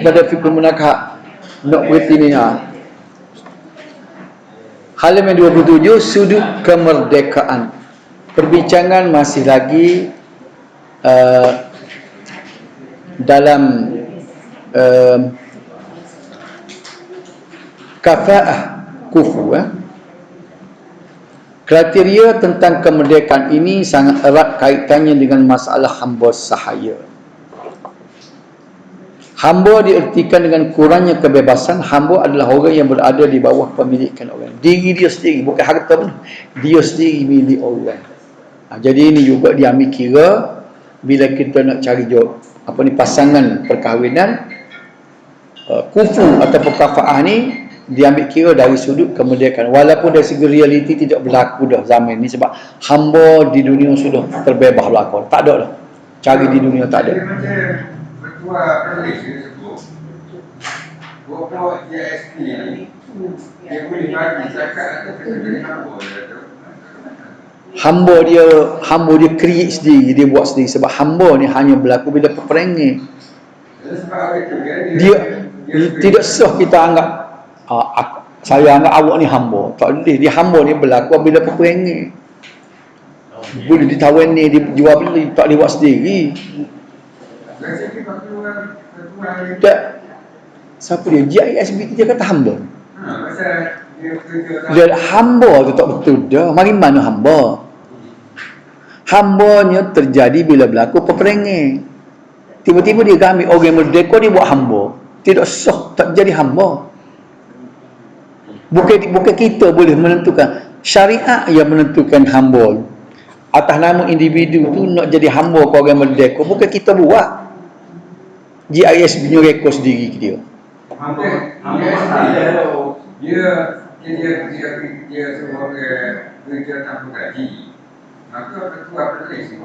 pada fikul munakah nak ini halaman 27 sudut kemerdekaan. Perbincangan masih lagi dalam kafaah kufu. Kriteria tentang kemerdekaan ini sangat erat kaitannya dengan masalah hamba sahaya. Hamba diertikan dengan kurangnya kebebasan. Hamba adalah orang yang berada di bawah pemilikan orang. Diri dia sendiri, bukan harta pun. Dia sendiri milik orang. Jadi ini juga diambil kira bila kita nak cari pasangan perkahwinan, kufu atau kafaah ni diambil kira dari sudut kemerdekaan. Walaupun dari segi realiti tidak berlaku dah zaman ni, sebab hamba di dunia sudah terbebas berlaku. Tak ada dah. Cari di dunia tak ada. Ketua Perlis dia sebut bahawa GST ni dia boleh bagi zakat atau kena jadi hamba dia create sendiri, dia buat sendiri. Sebab hamba ni hanya berlaku bila peperangan. Dia tidak sah kita anggap saya anggap awak ni hamba. Tak boleh. Dia hamba ni berlaku bila peperangan. Boleh ditawan ni, dijual beli, tak boleh buat sendiri. Tak. Siapa dia? GISB dia kata hamba. Dia hamba tu tak betul dah. Mari mana hamba? Hambanya terjadi bila berlaku peperangan. Tiba-tiba dia ambil orang merdeka, dia buat hamba. Tidak sah, tak jadi hamba. Bukan kita boleh menentukan. Syariat yang menentukan hamba. Atas nama individu tu nak jadi hamba ke orang merdeka, bukan kita buat. GIS punya rekod sendiri dia. Dia sebagai kerja tanpa gaji. Maka ketua Perlis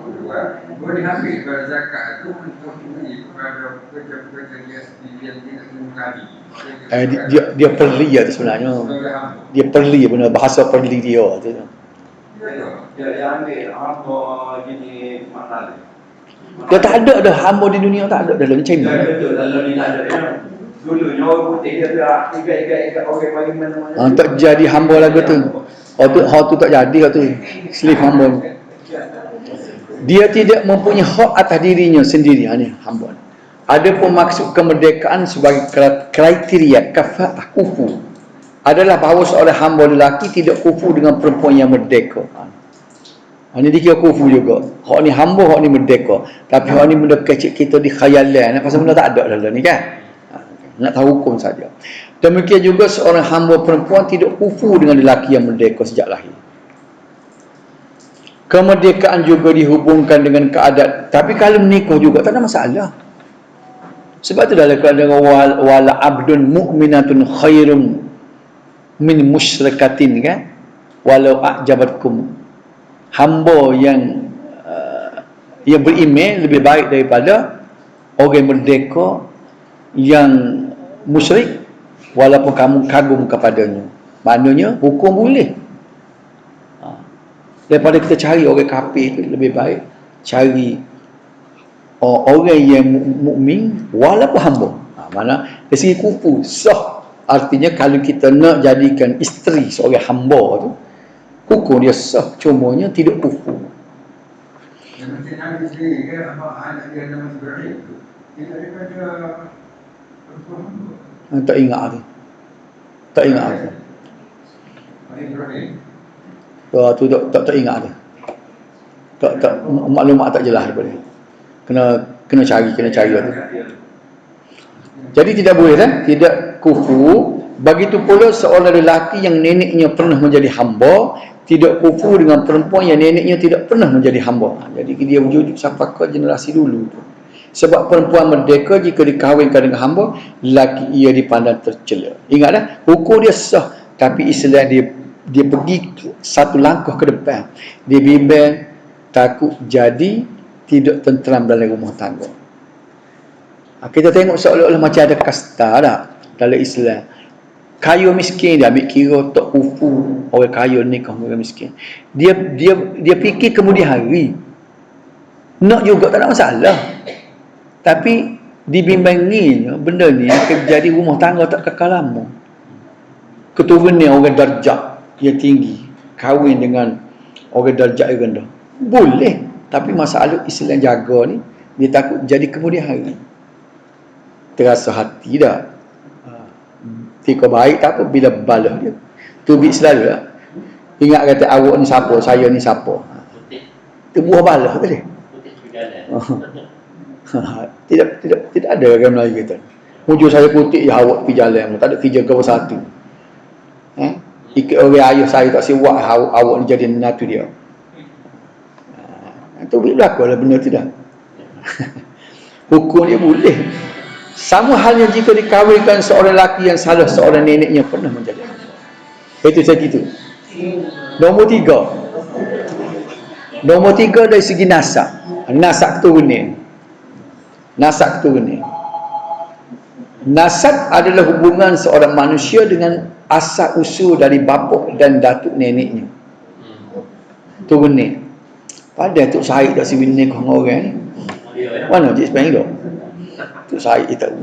boleh ambil pada zakat itu untuk beri kepada pekerja-pekerja dia sendiri yang tidak terima gaji. Dia perli ya sebenarnya. Dia perli benar, bahasa perli dia tu. Dia ambil hamba jadi mana? Dia tak ada dah hamba di dunia, tak ada dalam China. Betul, dalam ni tak ada ya. Dulunya orang putih dia ikat orang paling mana-mana. Tak jadi hamba lagu tu. Hak tu tak jadi tu. Slave hamba. Dia tidak mempunyai hak atas dirinya sendiri, ni hamba. Adapun maksud kemerdekaan sebagai kriteria kafaah kufu adalah bahawa seorang hamba lelaki tidak kufu dengan perempuan yang merdeka. Ini dikira kufu juga. Hak ni hamba, hak ni merdeka. Tapi hak ni benda kecil kita di khayalan. Pasal benda tak ada dalam ni kan. Nak tahu hukum saja. Demikian juga seorang hamba perempuan tidak kufu dengan lelaki yang merdeka sejak lahir. Kemerdekaan juga dihubungkan dengan keadaan. Tapi kalau menikah juga tak ada masalah. Sebab tu dalam keadaan wala abdun mu'minatun khairum min musyrikatin kan. Walau a'jabatkum. Hamba yang beriman lebih baik daripada orang merdeka yang musyrik walaupun kamu kagum kepadanya. Maknanya hukum boleh. Daripada kita cari orang kafir itu lebih baik cari orang yang mukmin walaupun hamba. Mana dari segi kufu sah. Artinya kalau kita nak jadikan isteri seorang hamba tu, hukum dia sah, cumanya tidak kufu. Yang mesti Nabi sendiri kan, apa anak dia nama Ibrahim tu, dia daripada perempuan hamba. Tak ingat tu. Tak ingat tu. Ibrahim. Tu tak ingat tu. Tak maklumat tak jelas daripada. Kena cari tu. Jadi tidak boleh kan? Tidak kufu. Begitu pula seorang lelaki yang neneknya pernah menjadi hamba tidak kufu dengan perempuan yang neneknya tidak pernah menjadi hamba. Jadi dia wujud sampai ke generasi dulu tu. Sebab perempuan merdeka jika dikahwinkan dengan hamba, lelaki ia dipandang tercela. Ingatlah, hukum dia sah, tapi Islam dia pergi satu langkah ke depan. Dia bimbang takut jadi tidak tenteram dalam rumah tangga. Kita tengok seolah-olah macam ada kasta tak dalam Islam. Kaya miskin dia ambil kira tak kufu orang kaya nikah dengan orang miskin. Dia fikir kemudian hari. Nak juga tak ada masalah. Tapi dibimbangi benda ni akan jadi rumah tangga tak kekal lama. Keturunan orang darjat yang tinggi kahwin dengan orang darjat yang rendah boleh, tapi masalah Islam jaga ni dia takut jadi kemudian hari terasa hati dah. Tika baik tak apa, bila balas dia tubik selalu lah. Ingat kata awak ni siapa, saya ni siapa, tu buah balas tadi. Tidak ada orang Melayu kata hujung saya putih ya awak pergi jalan, tak ada kerja kau satu. Ikut orang ayah saya tak siwak awak ni jadi natu dia. Itu berlaku lah benda tu dah. Hukum dia boleh. Sama halnya jika dikahwinkan seorang lelaki yang salah seorang neneknya pernah menjadi hamba. Itu tadi tu. Nombor tiga dari segi nasab. Nasab keturunan. Nasab adalah hubungan seorang manusia dengan asal usul dari bapa dan datuk neneknya. Turunan. Pada Tok Syahid dah si bini kau orang ni. Mana Cik Sepeng tu? Tok Syahid dia tahu.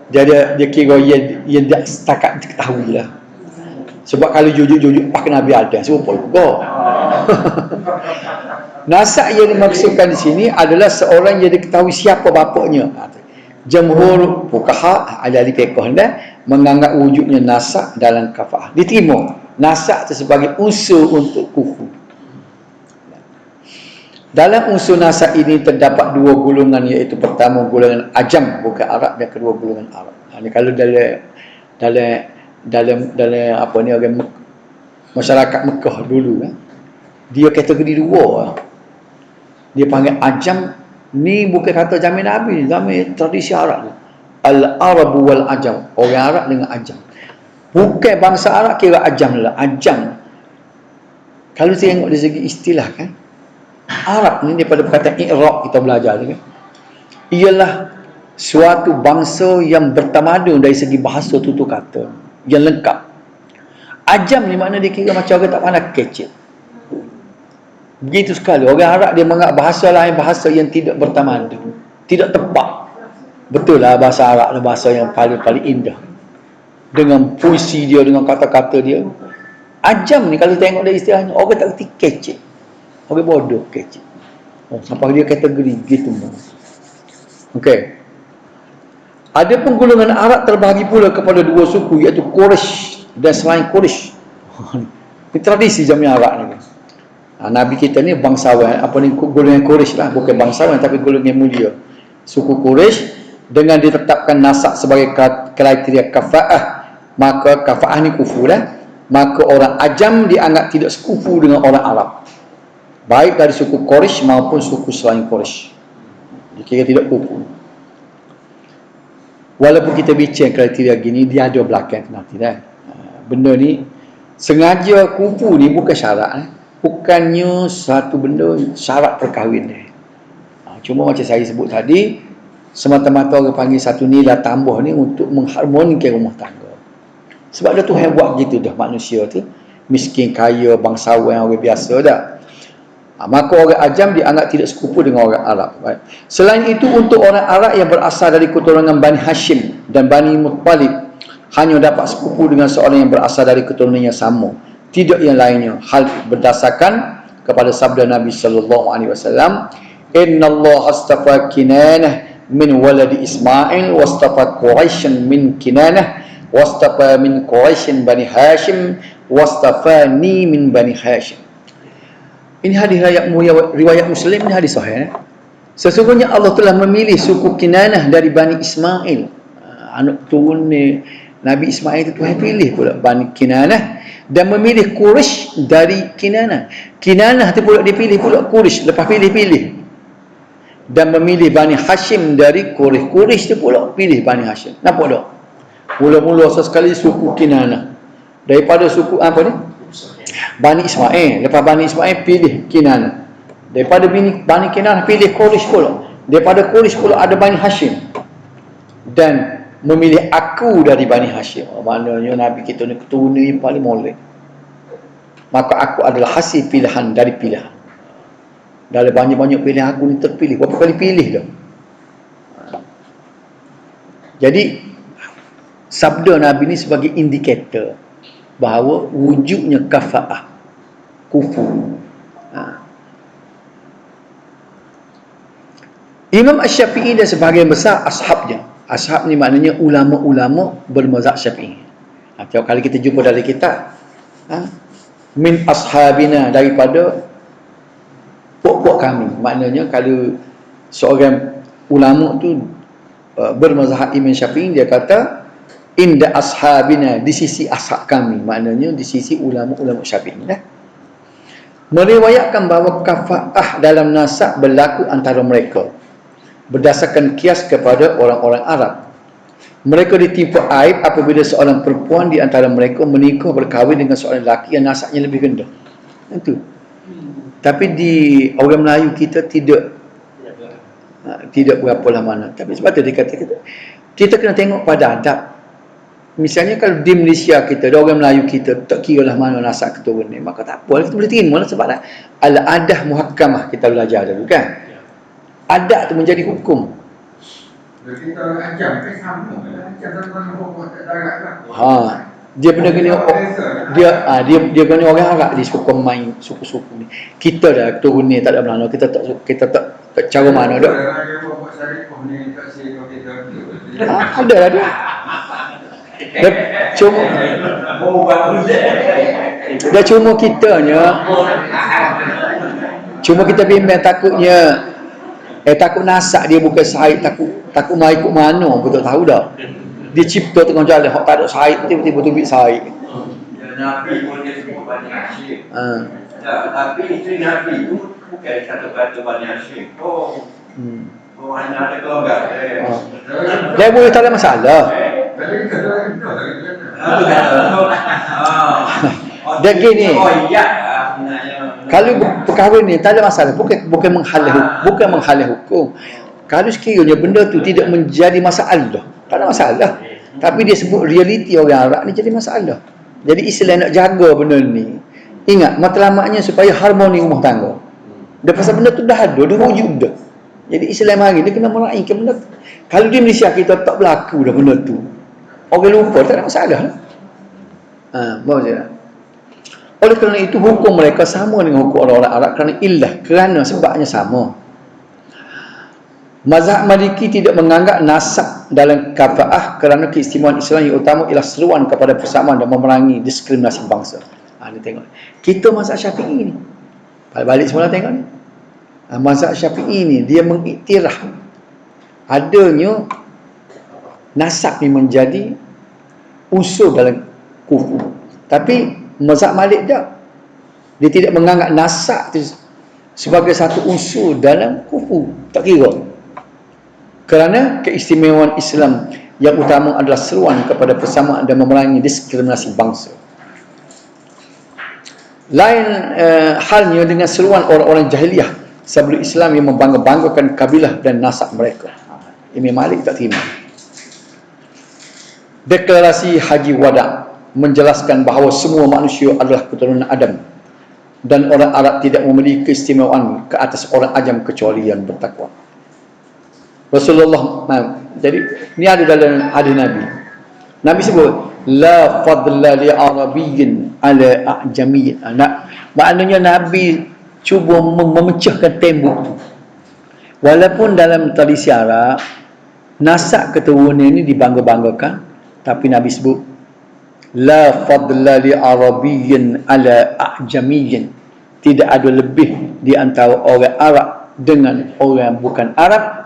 Dia kira dia tak setakat ketahui lah. Sebab kalau jujuk-jujuk pakai Nabi Adam serupa juga. Nasab yang dimaksudkan di sini adalah seorang yang diketahui siapa bapaknya. Jamhur fuqaha ahli fiqh menganggap wujudnya nasab dalam kafaah. Diterima nasab itu sebagai unsur untuk kufu. Dalam unsur nasab ini terdapat dua golongan, iaitu pertama golongan ajam bukan Arab dan kedua golongan Arab. Ini kalau dalam apa ni orang masyarakat Mekah dulu dia kategori dua. Dia panggil ajam. Ni bukan kata zaman Nabi, zaman tradisi Arab. Al-Arabu wal Ajam, orang Arab dengan Ajam. Bukan bangsa Arab kira Ajam lah. Ajam, kalau tengok dari segi istilah kan, Arab ni daripada perkataan i'rab kita belajar ni kan, ialah suatu bangsa yang bertamadun dari segi bahasa tutur kata yang lengkap. Ajam ni makna dia kira macam orang tak pandai kecil. Begitu sekali orang Arab dia menganggap bahasa lain bahasa yang tidak bertamadun, tidak tepat. Betul lah bahasa Arab adalah bahasa yang paling indah dengan puisi dia, dengan kata-kata dia. Ajam ni kalau tengok dari istilahnya, orang tak kerti kecil, orang bodoh kecil. Sampai dia kategori gitu. Okey. Ada penggolongan Arab terbahagi pula kepada dua suku, iaitu Quraisy dan selain Quraisy. Ini tradisi zaman Arab ni. Nabi kita ni bangsawan, apa ni, golongan Quraisy lah, bukan bangsawan tapi golongan mulia. Suku Quraisy dengan ditetapkan nasab sebagai kriteria kafaah, maka kafaah ni kufu lah. Maka orang ajam dianggap tidak sekufu dengan orang Arab, baik dari suku Quraisy maupun suku selain Quraisy. Dikira tidak kufu. Walaupun kita bincang kriteria gini, dia ada belakang nanti dah. Benda ni sengaja kufu ni bukan syarat bukannya satu benda syarat perkahwinan. Cuma macam saya sebut tadi, semata-mata orang panggil satu nilai tambah ni untuk mengharmonikan rumah tangga. Sebab dah Tuhan buat gitu dah manusia tu, miskin, kaya, bangsawan, orang biasa dah. Maka orang ajam dianggap tidak sekufu dengan orang Arab. Selain itu, untuk orang Arab yang berasal dari keturunan Bani Hashim dan Bani Muttalib, hanya dapat sekufu dengan seorang yang berasal dari keturunan yang sama, tidak yang lainnya. Hal berdasarkan kepada sabda Nabi sallallahu alaihi wasallam, "Innallaha astafa Kinanah min waladi Ismail wastafa Quraisyan min Kinanah wastafa min Quraisyin Bani Hashim wastafani min Bani Hashim." Ini hadis riwayat Muslim, ini hadis sahih. Sesungguhnya Allah telah memilih suku Kinanah dari Bani Ismail. Anak turun Nabi Ismail itu Tuhan pilih pula Bani Kinanah, dan memilih Quraisy dari Kinanah. Kinanah tu pula dipilih pula Quraisy, lepas pilih-pilih. Dan memilih Bani Hashim dari Quraisy. Quraisy tu pula pilih Bani Hashim. Nampak tak? Mula-mula sekali suku Kinanah. Daripada suku apa ni? Bani Ismail. Lepas Bani Ismail pilih Kinanah. Daripada Bani Kinanah pilih Quraisy pula. Daripada Quraisy pula ada Bani Hashim. Dan memilih aku dari Bani Hashim. Maknanya Nabi kita ni keturunan yang paling molek. maka aku adalah hasil pilihan dari pilihan. Dari banyak-banyak pilihan aku ni terpilih. Berapa kali pilih dah. Jadi sabda Nabi ni sebagai indikator bahawa wujudnya kafaah kufu. Imam Asy-Syafi'i dan sebahagian besar ashabnya. Ashab ni maknanya ulama-ulama bermazhab Syafi'i. Tiap kali kita jumpa dari kitab, min ashabina, daripada puak-puak kami. Maknanya kalau seorang ulama tu bermazhab Imam Syafi'i, dia kata inda ashabina, di sisi ashab kami, maknanya di sisi ulama-ulama Syafi'i dah. Meriwayatkan bahawa kafaah dalam nasab berlaku antara mereka berdasarkan kias kepada orang-orang Arab. Mereka ditimpa aib apabila seorang perempuan di antara mereka menikah berkahwin dengan seorang lelaki yang nasabnya lebih rendah. Itu. Tapi di orang Melayu kita tidak berapa lah mana. Tapi sebab tu dia kata kita kena tengok pada adab. Misalnya kalau di Malaysia kita, orang Melayu kita tak kira lah mana nasab keturunan, maka tak apa, kita boleh terima lah, sebab al-adah muhakkamah kita belajar dulu kan. Adat tu menjadi hukum. Jadi kalau ajar kan sama, ajar tuan-tuan pokok tak darat Ha, lah. dia benar kena dia kena orang Arab di suku main suku-suku ni. Kita dah keturunan tak ada mana, kita tak cara mana dah. Ada lah dia. Cuma kita bimbang takutnya takut nasak dia bukan Said, takut mai ikut mana pun tak tahu dah. Dia cipta tengah jalan hak tak ada Said, tiba-tiba tubik Said. Nabi pun dia sebut Bani Hashim. Tapi isteri Nabi tu bukan kata-kata Bani Hashim. Hanya ada keluarga. Dia boleh tak ada masalah. Dia gini. Kalau perkahwin ni tak ada masalah, bukan menghalang hukum. Kalau sekiranya benda tu tidak menjadi masalah, tak ada masalah. Tapi dia sebut realiti orang Arab ni jadi masalah. Jadi Islam nak jaga benda ni. Ingat, matlamatnya supaya harmoni rumah tangga. Dia pasal benda tu dah ada, dah wujud dah. Jadi Islam hari dia kena meraihkan benda tu. Kalau di Malaysia kita tak berlaku dah benda tu, orang lupa, tak ada masalah. Bagus tak? Oleh kerana itu hukum mereka sama dengan hukum orang-orang Arab kerana sebabnya sama. Mazhab Maliki tidak menganggap nasab dalam kafaah kerana keistimewaan Islam yang utama ialah seruan kepada persamaan dan memerangi diskriminasi bangsa. Ni tengok. Kita mazhab Syafi'i ni. Balik semula tengok ni. Mazhab Syafi'i ni dia mengiktiraf adanya nasab ni menjadi unsur dalam kufur. Tapi mazhab Malik dia tidak menganggap nasab itu sebagai satu unsur dalam kufur, tak kira. Kerana keistimewaan Islam yang utama adalah seruan kepada persamaan dan memerangi diskriminasi bangsa. Lain halnya dengan seruan orang-orang jahiliyah sebelum Islam yang membangga-banggakan kabilah dan nasab mereka. Imam Malik tak terima. Deklarasi Haji Wada' menjelaskan bahawa semua manusia adalah keturunan Adam dan orang Arab tidak memiliki keistimewaan ke atas orang ajam kecuali yang bertakwa. Rasulullah, jadi ni ada dalam hadis Nabi. Nabi sebut la fadla li arabiyyin ala a'jamiyyin. Maknanya Nabi cuba memecahkan tembok tu. Walaupun dalam tradisi Arab nasab keturunan ini dibangga-banggakan, tapi Nabi sebut la fadla li arabiyyin ala a'jamiyyin. Tidak ada lebih di antara orang Arab dengan orang bukan Arab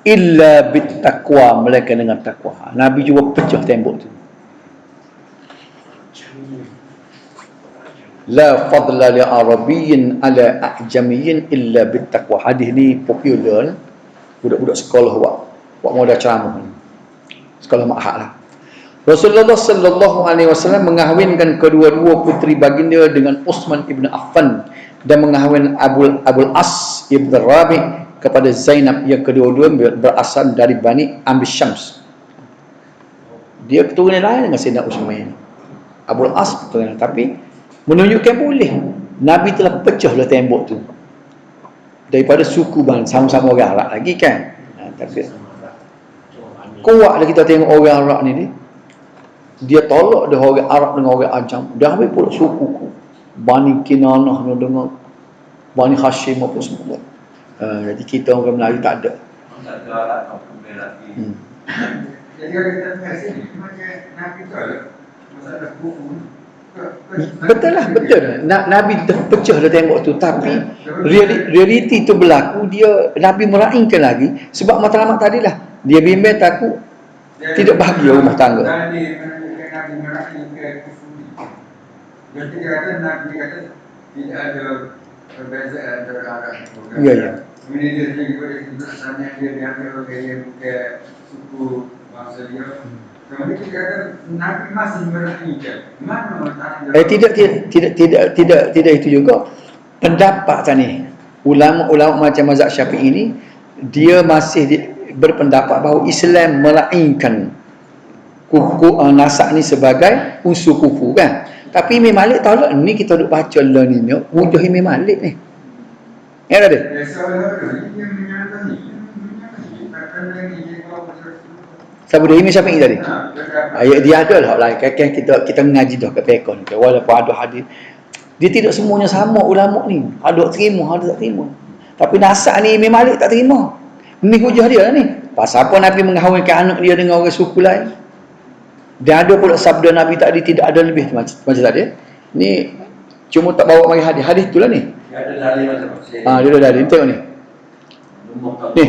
illa bittaqwa, melainkan dengan takwa. Nabi cuba pecah tembok tu. La fadla li arabiyyin ala a'jamiyyin illa bittaqwa. Hadis ni popular budak-budak sekolah buat modal ceramah ni. Sekolah ma'had lah. Rasulullah sallallahu alaihi wasallam mengahwinkan kedua-dua puteri baginda dengan Utsman ibn Affan dan mengahwin Abul As ibn Rabi' kepada Zainab yang kedua-dua berasal dari Bani Amr Syams. Dia keturunan lain dengan Sayyidina Utsman. Abul As keturunan, tapi menunjukkan boleh Nabi telah pecahlah tembok tu daripada suku bang sama-sama orang Arab lagi kan. Tapi kuatlah kita tengok orang Arab ni dia tolak dah orang Arab dengan orang Ajam. Dah habis pula suku Bani Kinanah dengan Bani Hashim apa semua. Jadi kita orang Melayu tak ada. Jadi kalau kita bahas ni, macam Nabi tu ada masalah kufur. Betul lah, betul. Nabi terpecah dah tembok tu, tapi realiti tu berlaku, dia Nabi meraihkan lagi sebab matlamat tadi lah. Dia bimbang takut tidak bahagia rumah tangga. Nabi meraihkan kufur. Yang kita kata Nabi kata tidak ada perbezaan antara Arab dan orang. Ya, ya. Kemudian dia sendiri pada sebut asalnya dia diambil oleh yang bukan suku bangsa dia. Kemudian kita kata Nabi masih meraihkan. Mana Tidak itu juga pendapat tadi. Ulama-ulama macam mazhab Syafi'i ini dia masih berpendapat bahawa Islam meraihkan nasak ni sebagai unsur kufur kan. Tapi Imam Malik tahu tak ni kita duk baca lah ni hujah Imam Malik ni. Ya tak ada? Siapa dia Imam Syafi'i tadi? Ayat dia ada lah lain. Kan kita mengaji dah kat pekon. Walaupun ada hadis, dia tidak semuanya sama ulama ni. Ada terima, ada tak terima. Tapi nasak ni Imam Malik tak terima. Ni hujah dia lah ni. Pasal apa Nabi mengahwinkan anak dia dengan orang suku lain? Dan ada pula sabda Nabi tadi tidak ada lebih macam tadi. Ni cuma tak bawa mari hadis. Hadis itulah ni. Dia ada dalil macam Dia ada dalil. Tengok ni. Ni.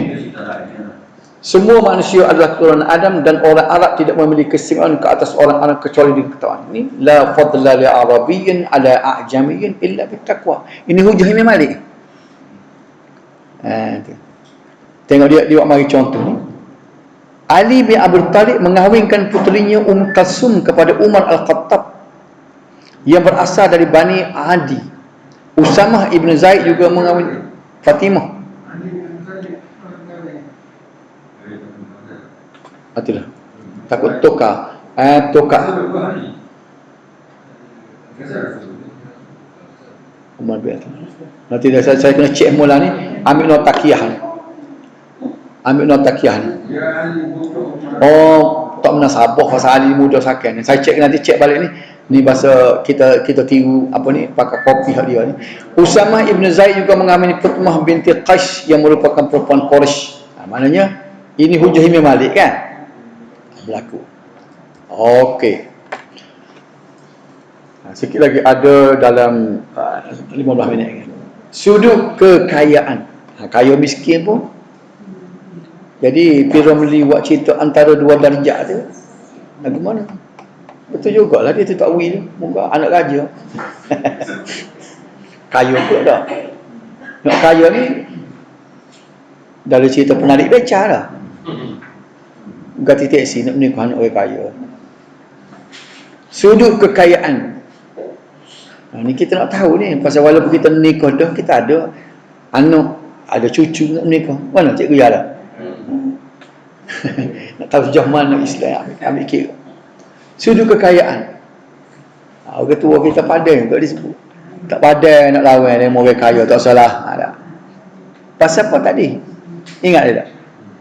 Semua manusia adalah keturunan Adam dan orang Arab tidak memiliki keistimewaan ke atas orang Arab kecuali dengan ketakwaan. Ini la fadla li arabiyyin ala a'jamiyyin illa bittaqwa. Ini hujah Imam Malik. Tengok dia buat mari contoh ni. Ali bin Abi Thalib mengahwinkan puterinya Kalsum kepada Umar Al-Khattab yang berasal dari Bani Adi. Usamah ibn Zaid juga mengahwin Fatimah. Itulah. Takut tukar. Umar bin Khattab. Nanti saya kena cek mula ni, ambil nota takiyah ni. Ambil nota takiyah ni. Oh, tak menasabah pasal Ali muda sakan. Saya cek nanti cek balik ni. Ni bahasa kita tiru apa ni, pakai kopi hak dia ni. Usamah ibn Zaid juga mengamini Fatimah binti Qais yang merupakan perempuan Quraisy. Maknanya ini hujah Imam Malik kan? Berlaku. Okey. Sikit lagi ada dalam 15 minit. Sudut kekayaan. Kaya miskin pun. Jadi Piramli buat cerita antara dua darjat tu. Lagu mana? Betul jugalah dia tu takwil tu. Moga anak raja. Kaya pun dah. Nak kaya ni dalam cerita penarik beca dah. Ganti teksi nak menikah anak orang kaya. Sudut kekayaan. Ni kita nak tahu ni. Pasal walaupun kita menikah dah, kita ada anak, ada cucu nak menikah. Mana cikgu ya dah? Nak tahu sejauh mana Islam ambil kira. Sudut kekayaan. Orang tua kita padan tak disebut. Tak padan nak lawan dengan orang kaya, tak salah. Pasal apa tadi? Ingat dia tak?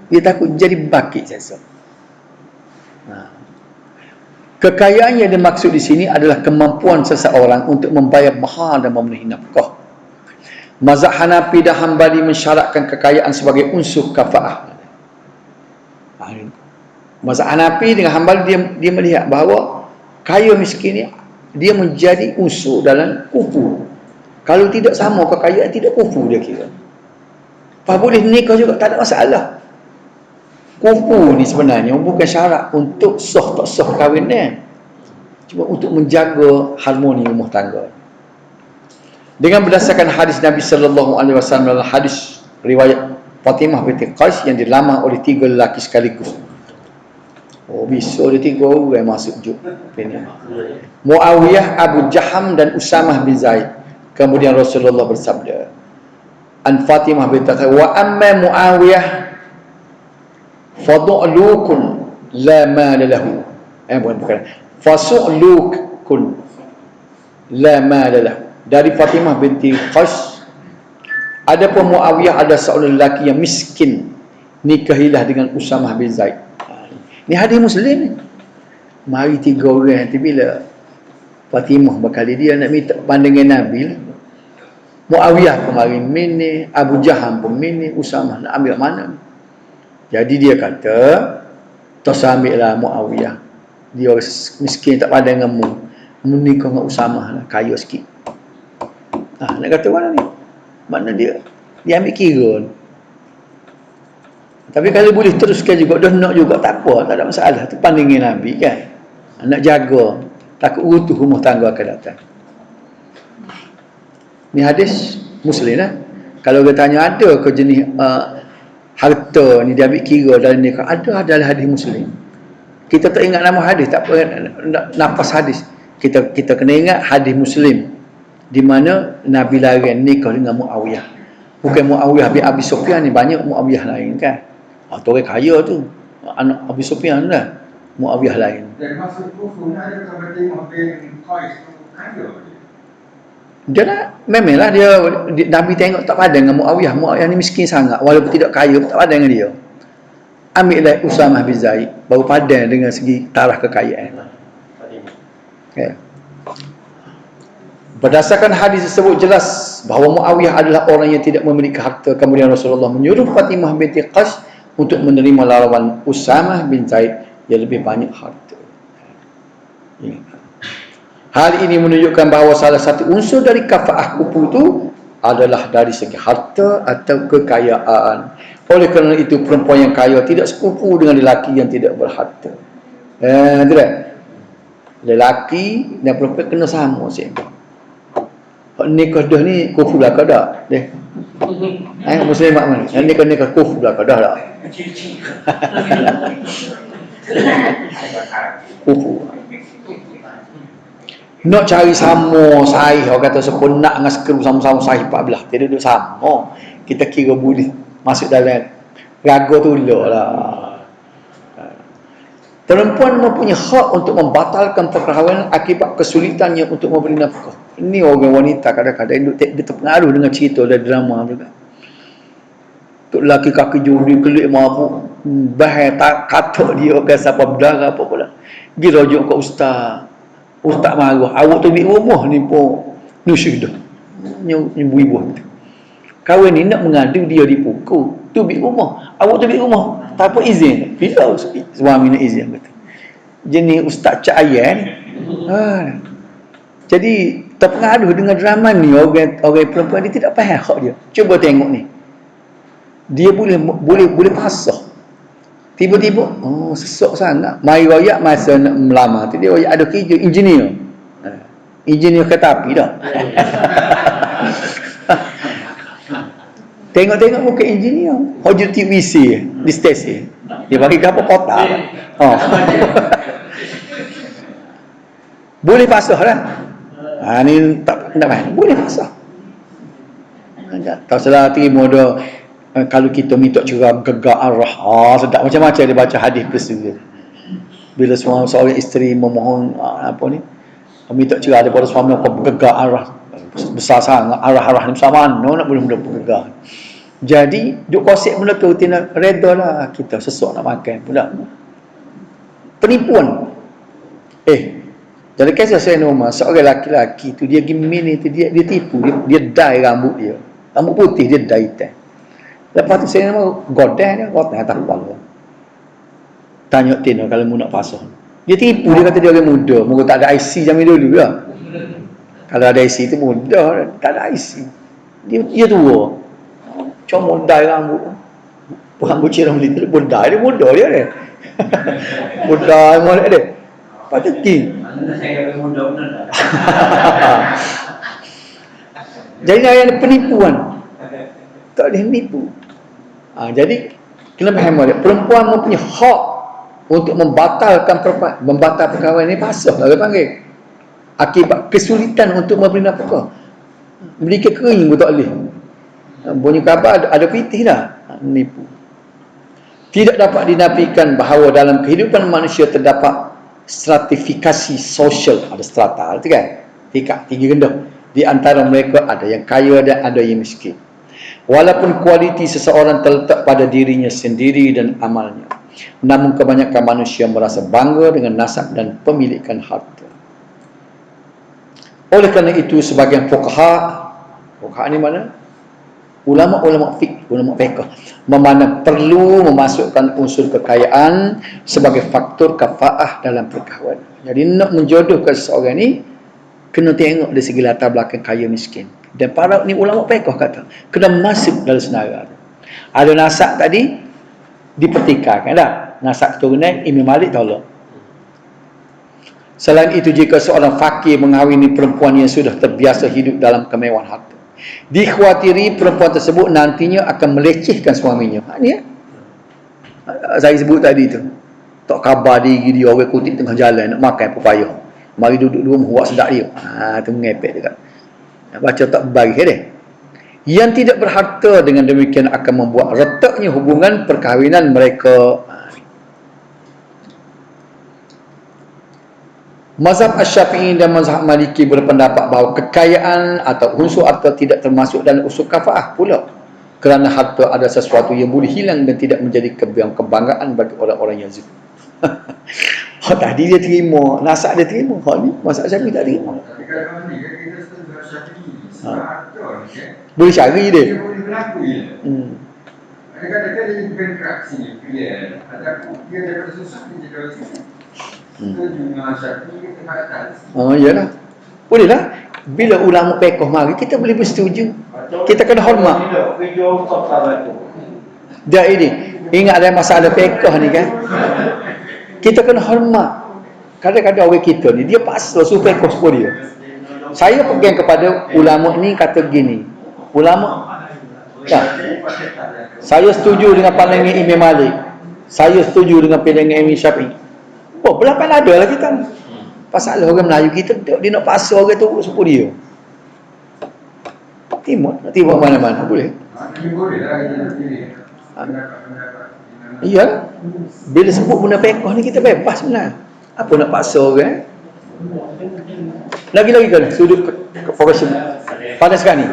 Dia takut jadi bakit sesat. Kekayaan yang dimaksud di sini adalah kemampuan seseorang untuk membayar mahar dan memenuhi nafkah. Mazhab Hanafi dan Hambali mensyaratkan kekayaan sebagai unsur kafaah. Mazhab Hanafi dengan Hambali dia melihat bahawa kaya miskin ni dia menjadi unsur dalam kufur. Kalau tidak sama kekayaan tidak kufur dia kira. Apa boleh nikah juga tak ada masalah. Kufur ni sebenarnya bukan syarat untuk sah tak sah kahwin ni. Cuma untuk menjaga harmoni rumah tangga. Dengan berdasarkan hadis Nabi sallallahu alaihi wasallam dalam hadis riwayat Fatimah binti Qais yang dilamar oleh 3 lelaki sekaligus. Oh, bisa dia 3 orang masuk juga. Muawiyah, Abu Jaham dan Usamah bin Zaid. Kemudian Rasulullah bersabda, An Fatimah binti Qais, wa amma Muawiyah fadu'lukun la mal lahu. Bukan. Fasu'lukun. la malalah. Dari Fatimah binti Qais, adapun Muawiyah ada seorang lelaki yang miskin, nikahilah dengan Usamah bin Zaid. Ni hadis Muslim ni. Mari 3 orang nanti bila Fatimah berkali dia nak minta pandangan Nabi lah. Muawiyah pun mari mini, Abu Jaham pun mini, Usamah nak ambil mana. Jadi dia kata, tos ambillah Muawiyah. Dia miskin tak pandai dengan mu. Mu nikah dengan Usamah lah, kaya sikit. Nak kata mana ni? Mana dia ambil kira. Tapi kalau boleh teruskan juga, dah nak juga, tak apa, tak ada masalah. Itu pandangan Nabi kan. Nak jaga, takut utuh rumah tangga akan datang. Ni hadis Muslim lah. Kalau dia tanya ada ke jenis harta ni dia ambil kira dalam nikah, ada adalah hadis Muslim. Kita tak ingat nama hadis, tak apa nafas hadis. Kita kena ingat hadis Muslim di mana Nabi larang nikah dengan Muawiyah. Bukan Muawiyah bin Abi Sufyan ni, banyak Muawiyah lain kan. Tu orang kaya tu, anak Abi Sufyan lah, Muawiyah lain. Dan maksud kufur ada Fatimah bin Qais tu kaya dia. Dia nak, memanglah dia Nabi tengok tak padan dengan Muawiyah. Muawiyah ni miskin sangat, walaupun tidak kaya tak padan dengan dia. Ambillah Usamah bin Zaid, baru padan dengan segi taraf kekayaan. Okay. Berdasarkan hadis tersebut jelas bahawa Muawiyah adalah orang yang tidak memiliki harta. Kemudian Rasulullah menyuruh Fatimah binti Qais untuk menerima lawan Usamah bin Zaid yang lebih banyak harta. Hal ini menunjukkan bahawa salah satu unsur dari kafaah kufu itu adalah dari segi harta atau kekayaan. Oleh kerana itu perempuan yang kaya tidak sekufu dengan lelaki yang tidak berharta. Tidak? Lelaki dan perempuan kena sama sih. Nikah dah ni kufu lah ke tak? Deh. Muslimat mana? Nikah kufu lah ke dah? Kufu. Nak cari sama sahih, orang kata sepenak dengan skru sama-sama sahih 14. Tidak duduk sama. Kita kira boleh masuk dalam raga tu lah. Perempuan mempunyai hak untuk membatalkan perkahwinan akibat kesulitannya untuk memberi nafkah. Ini orang wanita kadang-kadang dia terpengaruh dengan cerita dan drama juga. Tok lelaki kaki juri kelik mabuk, bahaya tak katok dia orang siapa berdarah apa pula. Dia rujuk ke ustaz. Ustaz marah, awak tu ambil rumah ni pun nusyuh dah. Ibu-ibu. Kawan ni nak mengadu dia dipukul. Tu ambil rumah. Awak tu ambil rumah. Tak apa izin. Bila suami nak izin kata. Jenis ustaz Cak Ayan. Jadi terpengaruh dengan drama ni orang perempuan dia tidak faham hak dia. Cuba tengok ni. Dia boleh pasah. Tiba-tiba sesak sangat. Mai royak masa nak melamar tu dia royak ada kerja engineer. Engineer kereta api dah. Tengok-tengok bukan engineer. Hojur TVC di stesen. Dia bagi apa kotak. Boleh pasah lah. Ni tak faham. Boleh pasah. Tak salah terima dah. Kalau kita minta ceram gegak arah, sedap macam-macam dia baca hadis peristiwa. Bila seorang isteri memohon minta cerai daripada suami apa gegak arah besar sangat, arah-arah ni besar mana nak boleh gegak. Jadi duk konsep benda tu tidak reda lah kita sesak nak makan pula. Penipuan. Jadi kisah saya normal, seorang lelaki tu dia gimini tu dia tipu, dia dye rambut dia. Rambut putih dia dye hitam. Lepas tu saya nama godang dia, tak apa. Tanya Tina kalau mu nak pasang. Dia tipu, dia kata dia orang muda. Mungkin tak ada IC zaman dulu lah. Kalau ada IC tu muda, tak ada IC. Dia tua. Cuma dye rambut. Rambut cirang begitu, muda dia muda dia ni. Muda molek dia. Patut ki. Saya muda benar. Jadi ada penipuan. Tak boleh menipu. Jadi kena faham dia. Perempuan mempunyai hak untuk membatalkan perkahwinan ni pasal lah dia panggil. Akibat kesulitan untuk memberi nafkah. Mereka kering pun tak boleh. Bunyi khabar ada pitih dah. Menipu. Tidak dapat dinafikan bahawa dalam kehidupan manusia terdapat stratifikasi sosial. Ada strata, itu kan? Tingkat tinggi rendah. Di antara mereka ada yang kaya dan ada yang miskin. Walaupun kualiti seseorang terletak pada dirinya sendiri dan amalnya, namun kebanyakan manusia merasa bangga dengan nasab dan pemilikan harta. Oleh kerana itu, sebagian fuqaha ni mana? Ulama-ulama fiqh, ulama fiqh memandang perlu memasukkan unsur kekayaan sebagai faktor kafaah dalam perkahwinan. Jadi nak menjodohkan seseorang ni kena tengok dari segi latar belakang kaya miskin. Dan para ni ulama fiqh kata kena masuk dalam senarai. Ada nasab tadi dipertikaikan dah. Nasab keturunan Imam Malik tolak. Selain itu, jika seorang fakir mengahwini perempuan yang sudah terbiasa hidup dalam kemewahan harta, dikhawatiri perempuan tersebut nantinya akan melecehkan suaminya. Ni saya sebut tadi tu. Tak khabar diri dia orang kutip tengah jalan nak makan pepayah. Mari duduk dua muak sedap dia. Tu mengepek dekat. Baca tak bagi dia. Yang tidak berharta dengan demikian akan membuat retaknya hubungan perkahwinan mereka. Mazhab Asy-Syafi'i dan mazhab Maliki berpendapat bahawa kekayaan atau unsur harta tidak termasuk dalam unsur kafaah pula. Kerana harta ada sesuatu yang boleh hilang dan tidak menjadi kebanggaan bagi orang-orang yang zuhud. Tadi dia terima, nasab dia terima. Ni mazhab Syafi'i tak terima. Tapi kalau ni kan kita setuju Syafi'i. Sebab ni Boleh cari dia. dia boleh berlaku je. Kadang-kadang dia bukan interaksi pilihan. Ataupun dia daripada susah dia jadi orang susah. Setuju dengan Syafi'i kita kat atas. Iyalah. Boleh lah. Bila ulama fiqh mari, kita boleh bersetuju. Kita kena hormat. Dia ini, ingat ada masalah fiqh ni kan. Kita kena hormat. Kadang-kadang orang kita ni, dia paksa suruh fiqh sepuluh dia. Saya pegang kepada ulama ni kata gini. Ulama, saya setuju dengan pandangan Imam Malik. Saya setuju dengan pandangan Imam Syafi'i. Oh, belakang ada lah kita ni. Pasal orang Melayu kita, dia nak paksa orang tu sepuluh dia. Nak timur mana-mana, boleh. Ini boleh lah kita pilih. Pendapat-pendapat. Iya. Bila sebut benda fiqh ni kita bebas sebenarnya. Apa nak paksa orang? Lagi-lagi kan sudut profesional. Pada sekarang ni